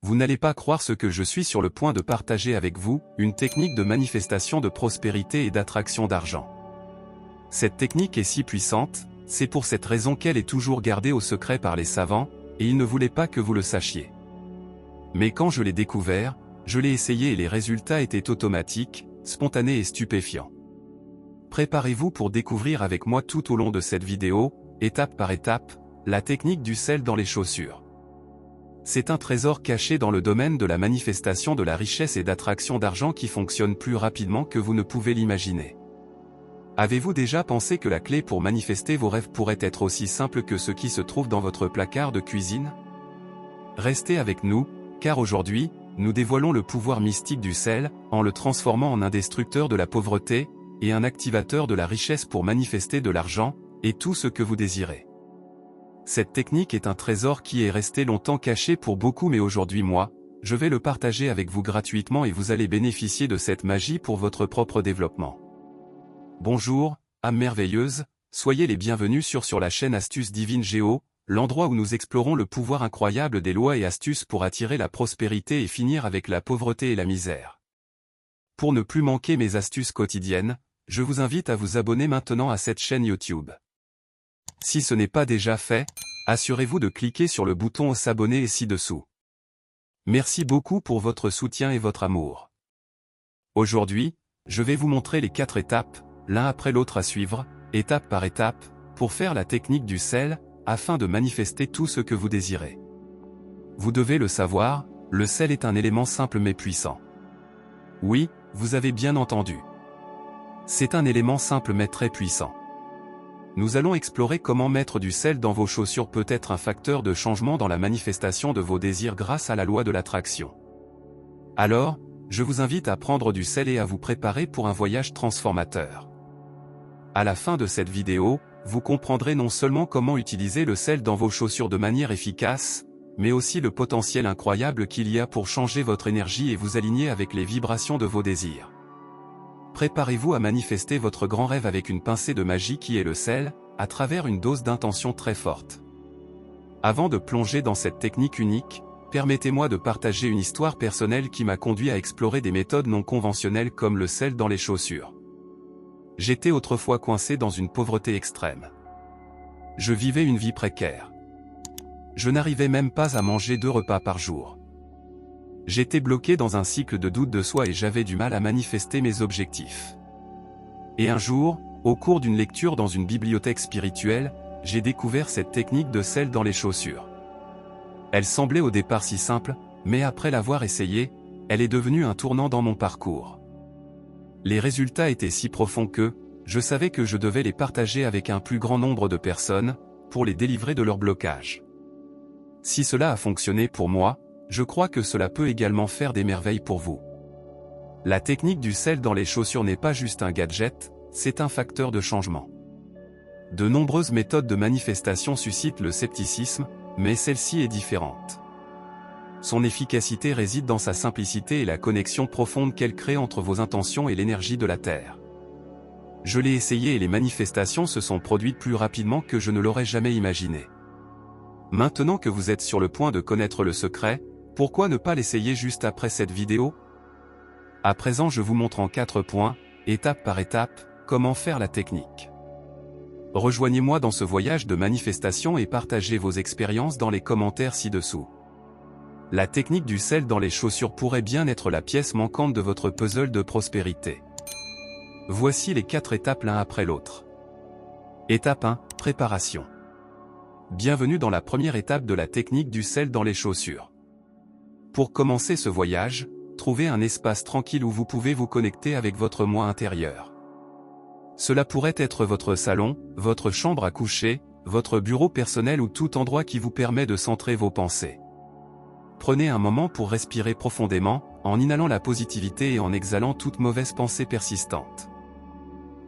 vous n'allez pas croire ce que je suis sur le point de partager avec vous, une technique de manifestation de prospérité et d'attraction d'argent. Cette technique est si puissante, c'est pour cette raison qu'elle est toujours gardée au secret par les savants, et ils ne voulaient pas que vous le sachiez. Mais quand je l'ai découvert, je l'ai essayé et les résultats étaient automatiques, spontanés et stupéfiants. Préparez-vous pour découvrir avec moi tout au long de cette vidéo, étape par étape, la technique du sel dans les chaussures. C'est un trésor caché dans le domaine de la manifestation de la richesse et d'attraction d'argent qui fonctionne plus rapidement que vous ne pouvez l'imaginer. Avez-vous déjà pensé que la clé pour manifester vos rêves pourrait être aussi simple que ce qui se trouve dans votre placard de cuisine? Restez avec nous, car aujourd'hui, nous dévoilons le pouvoir mystique du sel, en le transformant en un destructeur de la pauvreté, et un activateur de la richesse pour manifester de l'argent, et tout ce que vous désirez. Cette technique est un trésor qui est resté longtemps caché pour beaucoup, mais aujourd'hui moi, je vais le partager avec vous gratuitement et vous allez bénéficier de cette magie pour votre propre développement. Bonjour, âmes merveilleuses, soyez les bienvenus sur la chaîne Astuces Divines Géo, l'endroit où nous explorons le pouvoir incroyable des lois et astuces pour attirer la prospérité et finir avec la pauvreté et la misère. Pour ne plus manquer mes astuces quotidiennes, je vous invite à vous abonner maintenant à cette chaîne YouTube. Si ce n'est pas déjà fait, assurez-vous de cliquer sur le bouton s'abonner et ci-dessous. Merci beaucoup pour votre soutien et votre amour. Aujourd'hui, je vais vous montrer les 4 étapes, l'un après l'autre à suivre, étape par étape, pour faire la technique du sel, afin de manifester tout ce que vous désirez. Vous devez le savoir, le sel est un élément simple mais puissant. Oui, vous avez bien entendu. C'est un élément simple mais très puissant. Nous allons explorer comment mettre du sel dans vos chaussures peut être un facteur de changement dans la manifestation de vos désirs grâce à la loi de l'attraction. Alors, je vous invite à prendre du sel et à vous préparer pour un voyage transformateur. À la fin de cette vidéo, vous comprendrez non seulement comment utiliser le sel dans vos chaussures de manière efficace, mais aussi le potentiel incroyable qu'il y a pour changer votre énergie et vous aligner avec les vibrations de vos désirs. Préparez-vous à manifester votre grand rêve avec une pincée de magie qui est le sel, à travers une dose d'intention très forte. Avant de plonger dans cette technique unique, permettez-moi de partager une histoire personnelle qui m'a conduit à explorer des méthodes non conventionnelles comme le sel dans les chaussures. J'étais autrefois coincé dans une pauvreté extrême. Je vivais une vie précaire. Je n'arrivais même pas à manger 2 repas par jour. J'étais bloqué dans un cycle de doute de soi et j'avais du mal à manifester mes objectifs. Et un jour, au cours d'une lecture dans une bibliothèque spirituelle, j'ai découvert cette technique de sel dans les chaussures. Elle semblait au départ si simple, mais après l'avoir essayée, elle est devenue un tournant dans mon parcours. Les résultats étaient si profonds que, je savais que je devais les partager avec un plus grand nombre de personnes, pour les délivrer de leur blocage. Si cela a fonctionné pour moi, je crois que cela peut également faire des merveilles pour vous. La technique du sel dans les chaussures n'est pas juste un gadget, c'est un facteur de changement. De nombreuses méthodes de manifestation suscitent le scepticisme, mais celle-ci est différente. Son efficacité réside dans sa simplicité et la connexion profonde qu'elle crée entre vos intentions et l'énergie de la Terre. Je l'ai essayé et les manifestations se sont produites plus rapidement que je ne l'aurais jamais imaginé. Maintenant que vous êtes sur le point de connaître le secret, pourquoi ne pas l'essayer juste après cette vidéo? À présent je vous montre en 4 points, étape par étape, comment faire la technique. Rejoignez-moi dans ce voyage de manifestation et partagez vos expériences dans les commentaires ci-dessous. La technique du sel dans les chaussures pourrait bien être la pièce manquante de votre puzzle de prospérité. Voici les 4 étapes l'un après l'autre. Étape 1, préparation. Bienvenue dans la première étape de la technique du sel dans les chaussures. Pour commencer ce voyage, trouvez un espace tranquille où vous pouvez vous connecter avec votre moi intérieur. Cela pourrait être votre salon, votre chambre à coucher, votre bureau personnel ou tout endroit qui vous permet de centrer vos pensées. Prenez un moment pour respirer profondément, en inhalant la positivité et en exhalant toute mauvaise pensée persistante.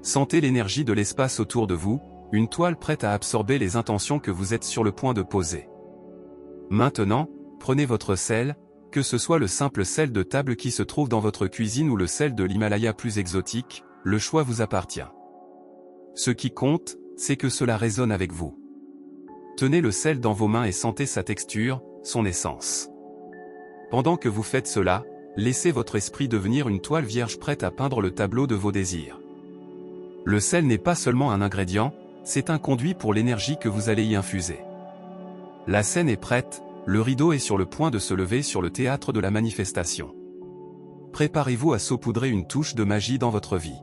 Sentez l'énergie de l'espace autour de vous, une toile prête à absorber les intentions que vous êtes sur le point de poser. Maintenant, prenez votre sel, que ce soit le simple sel de table qui se trouve dans votre cuisine ou le sel de l'Himalaya plus exotique, le choix vous appartient. Ce qui compte, c'est que cela résonne avec vous. Tenez le sel dans vos mains et sentez sa texture, son essence. Pendant que vous faites cela, laissez votre esprit devenir une toile vierge prête à peindre le tableau de vos désirs. Le sel n'est pas seulement un ingrédient, c'est un conduit pour l'énergie que vous allez y infuser. La scène est prête, le rideau est sur le point de se lever sur le théâtre de la manifestation. Préparez-vous à saupoudrer une touche de magie dans votre vie.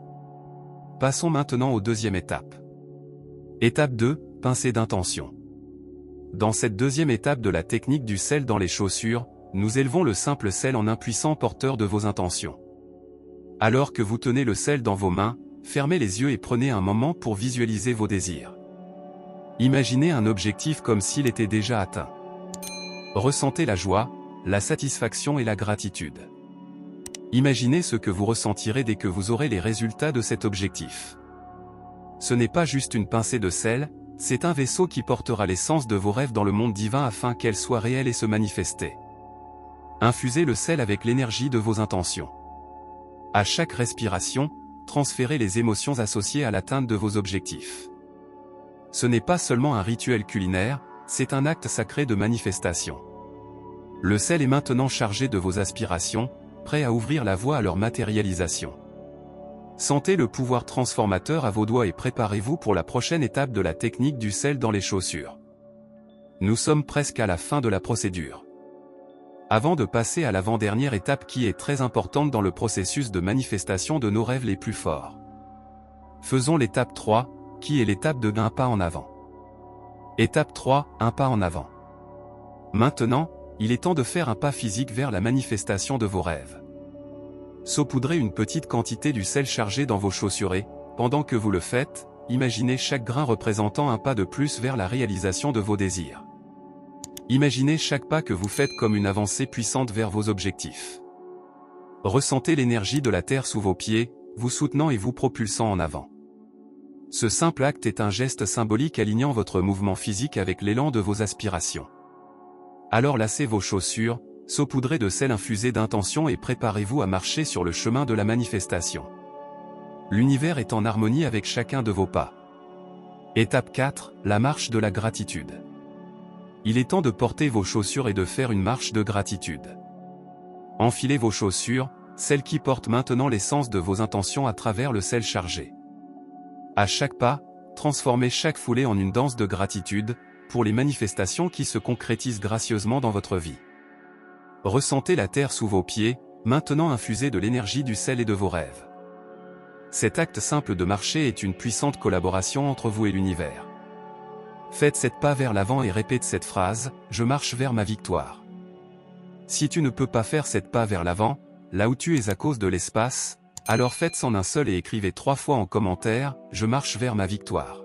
Passons maintenant aux deuxième étape. Étape 2, pincée d'intention. Dans cette deuxième étape de la technique du sel dans les chaussures, nous élevons le simple sel en un puissant porteur de vos intentions. Alors que vous tenez le sel dans vos mains, fermez les yeux et prenez un moment pour visualiser vos désirs. Imaginez un objectif comme s'il était déjà atteint. Ressentez la joie, la satisfaction et la gratitude. Imaginez ce que vous ressentirez dès que vous aurez les résultats de cet objectif. Ce n'est pas juste une pincée de sel, c'est un vaisseau qui portera l'essence de vos rêves dans le monde divin afin qu'elle soit réelle et se manifester. Infusez le sel avec l'énergie de vos intentions. À chaque respiration, transférez les émotions associées à l'atteinte de vos objectifs. Ce n'est pas seulement un rituel culinaire, c'est un acte sacré de manifestation. Le sel est maintenant chargé de vos aspirations, prêt à ouvrir la voie à leur matérialisation. Sentez le pouvoir transformateur à vos doigts et préparez-vous pour la prochaine étape de la technique du sel dans les chaussures. Nous sommes presque à la fin de la procédure. Avant de passer à l'avant-dernière étape qui est très importante dans le processus de manifestation de nos rêves les plus forts. Faisons l'étape 3, qui est l'étape de un pas en avant. Étape 3, un pas en avant. Maintenant, il est temps de faire un pas physique vers la manifestation de vos rêves. Saupoudrez une petite quantité du sel chargé dans vos chaussures et, pendant que vous le faites, imaginez chaque grain représentant un pas de plus vers la réalisation de vos désirs. Imaginez chaque pas que vous faites comme une avancée puissante vers vos objectifs. Ressentez l'énergie de la terre sous vos pieds, vous soutenant et vous propulsant en avant. Ce simple acte est un geste symbolique alignant votre mouvement physique avec l'élan de vos aspirations. Alors lacez vos chaussures, saupoudrez de sel infusé d'intention et préparez-vous à marcher sur le chemin de la manifestation. L'univers est en harmonie avec chacun de vos pas. Étape 4, la marche de la gratitude. Il est temps de porter vos chaussures et de faire une marche de gratitude. Enfilez vos chaussures, celles qui portent maintenant l'essence de vos intentions à travers le sel chargé. À chaque pas, transformez chaque foulée en une danse de gratitude, pour les manifestations qui se concrétisent gracieusement dans votre vie. Ressentez la terre sous vos pieds, maintenant infusée de l'énergie du sel et de vos rêves. Cet acte simple de marcher est une puissante collaboration entre vous et l'univers. Faites 7 pas vers l'avant et répète cette phrase, « Je marche vers ma victoire ». Si tu ne peux pas faire 7 pas vers l'avant, là où tu es à cause de l'espace, alors faites-en un seul et écrivez 3 fois en commentaire, « Je marche vers ma victoire ».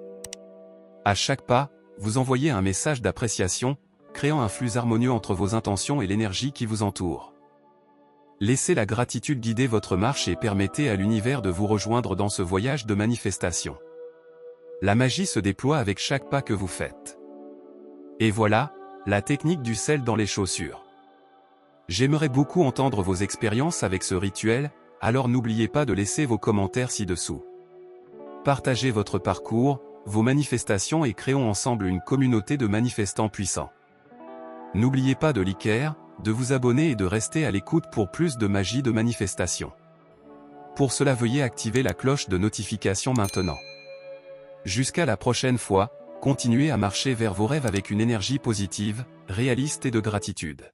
À chaque pas, vous envoyez un message d'appréciation, créant un flux harmonieux entre vos intentions et l'énergie qui vous entoure. Laissez la gratitude guider votre marche et permettez à l'univers de vous rejoindre dans ce voyage de manifestation. La magie se déploie avec chaque pas que vous faites. Et voilà, la technique du sel dans les chaussures. J'aimerais beaucoup entendre vos expériences avec ce rituel, alors n'oubliez pas de laisser vos commentaires ci-dessous. Partagez votre parcours, vos manifestations et créons ensemble une communauté de manifestants puissants. N'oubliez pas de liker, de vous abonner et de rester à l'écoute pour plus de magie de manifestation. Pour cela veuillez activer la cloche de notification maintenant. Jusqu'à la prochaine fois, continuez à marcher vers vos rêves avec une énergie positive, réaliste et de gratitude.